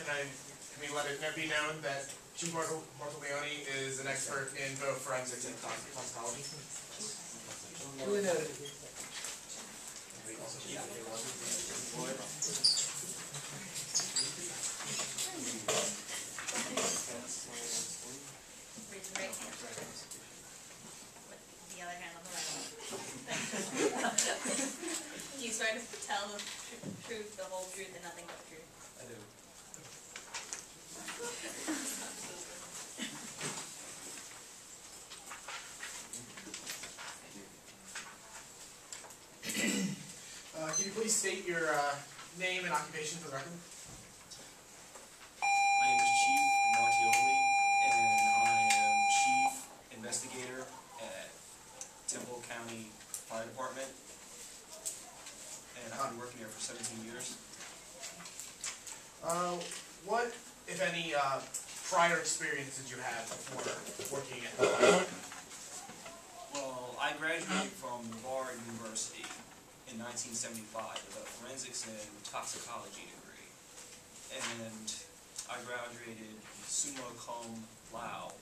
can we let it be known that Chief Mortaleone is an expert in both forensics and toxicology? Raise your right hand. With the other hand on the right. Do you swear to tell the truth, the whole truth, and nothing but the truth? I do. Can you please state your name and occupation for the record? My name is Chief Martioli, and I am Chief Investigator at Temple County Fire Department, and I've been working here for 17 years. What, if any, prior experience did you have before working at the fire department? Well, I graduated from Bard University in 1975 with a forensics and toxicology degree, and I graduated summa cum laude.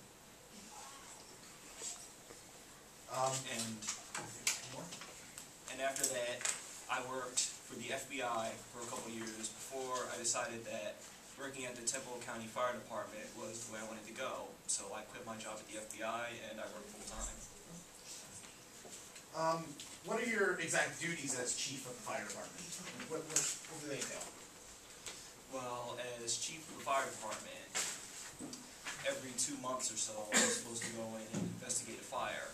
And after that, I worked for the FBI for a couple years before I decided that working at the Temple County Fire Department was the way I wanted to go. So I quit my job at the FBI and I work full time. What are your exact duties as chief of the fire department? What do they entail? Well, as chief of the fire department, every 2 months or so, I'm supposed to go in and investigate a fire.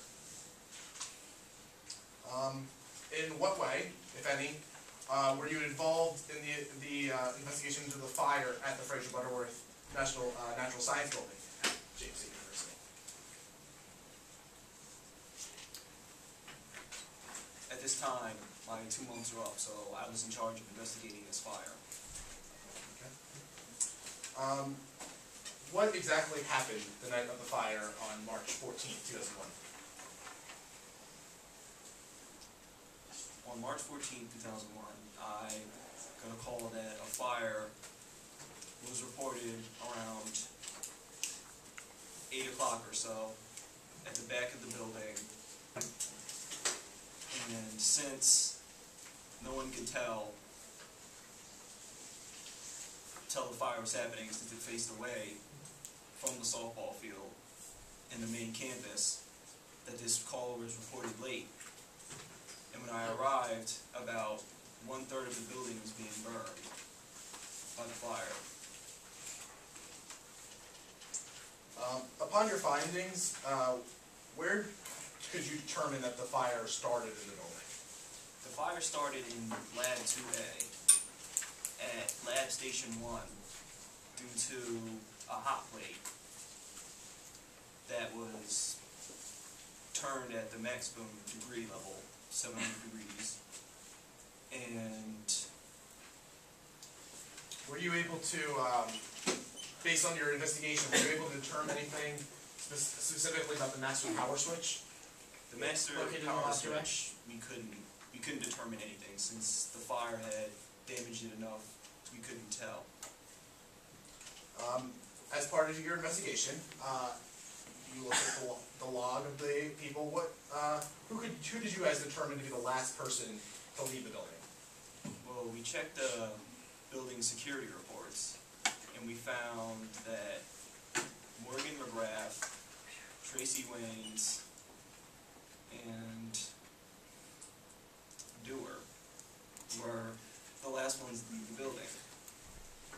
In what way, if any, were you involved in the investigation into the fire at the Fraser Butterworth National Natural Science Building at James State University? At this time, my 2 months are up, so I was in charge of investigating this fire. Okay. What exactly happened the night of the fire on March 14th, 2001? On March 14th, 2001, I got a call that a fire was reported around 8 o'clock or so at the back of the building. And since no one could tell the fire was happening since it faced away from the softball field and the main campus, that this call was reported late. And when I arrived, about 1/3 of the building was being burned by the fire. Upon your findings, where could you determine that the fire started in the building? The fire started in Lab 2A at Lab Station 1 due to a hot plate that was turned at the maximum degree level, 700 degrees. And were you able to, based on your investigation, were you able to determine anything specifically about the master power switch? the master power switch, we couldn't determine anything since the fire had damaged it enough we couldn't tell. As part of your investigation, you looked at the log of the people. Who did you guys determine to be the last person to leave the building? Well, we checked the building security reports, and we found that Morgan McGrath, Tracy Waynes, and Dewar were the last ones to leave the building.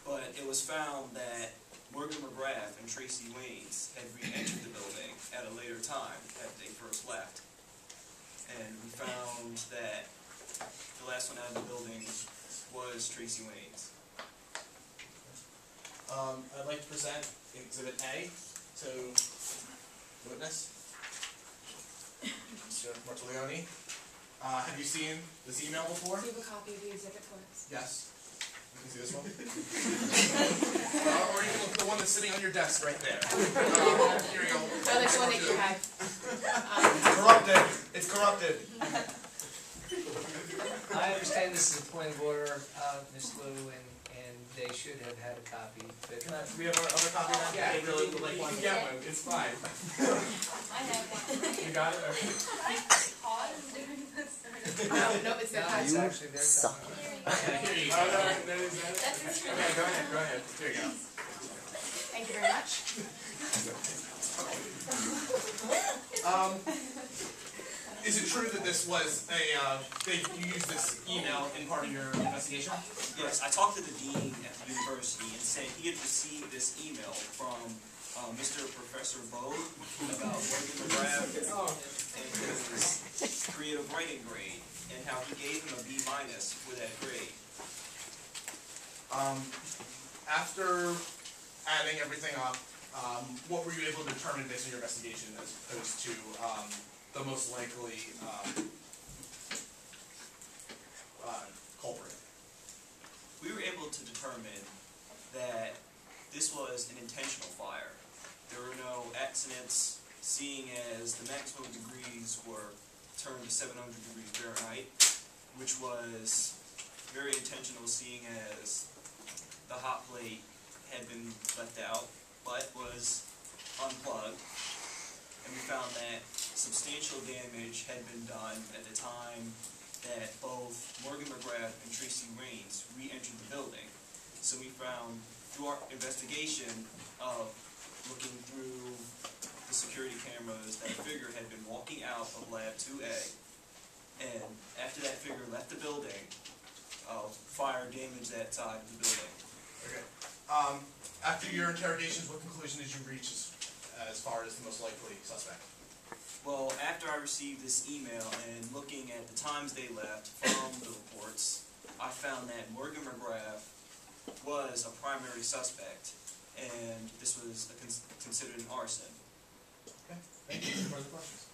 But it was found that Morgan McGrath and Tracy Waynes had re-entered the building at a later time after they first left. And we found that the last one out of the building was Tracy Waynes. I'd like to present Exhibit A to the witness, Mr. Mortaleone. Have you seen this email before? Do you have a copy of the exhibit for us? Yes. You can see this one? Or you can look at the one that's sitting on your desk right there. Here you go. Oh, there's one that you have. Corrupted. It's corrupted. I I understand this is a point of order, Ms. Lou, and they should have had a copy, but. Can I, do we have our other copy now? Yeah, They really would like one. you can get one, it's fine. I have one. You got it? Okay. I paused during this. No, it's No, not. it's actually very suck. Here you go. Okay, go ahead. Here you go. Thank you very much. Is it true that this was you used this email in part of your investigation? Yes, I talked to the dean at the university and said he had received this email from Mr. Professor Bode about Morgan McGrath and his creative writing grade, and how he gave him a B- for that grade. After adding everything up, what were you able to determine based on your investigation as opposed to the most likely culprit? We were able to determine that this was an intentional fire. There were no accidents, seeing as the maximum degrees were turned to 700 degrees Fahrenheit, which was very intentional, seeing as the hot plate had been left out, but was unplugged. And we found that substantial damage had been done at the time that both Morgan McGrath and Tracy Raines re-entered the building. So we found, through our investigation of looking through the security cameras, that a figure had been walking out of Lab 2A. And after that figure left the building, fire damaged that side of the building. Okay. After your interrogations, what conclusion did you reach as far as the most likely suspect? Well, after I received this email and looking at the times they left from the reports, I found that Morgan McGrath was a primary suspect, and this was considered an arson. Okay. Thank you. Any further questions?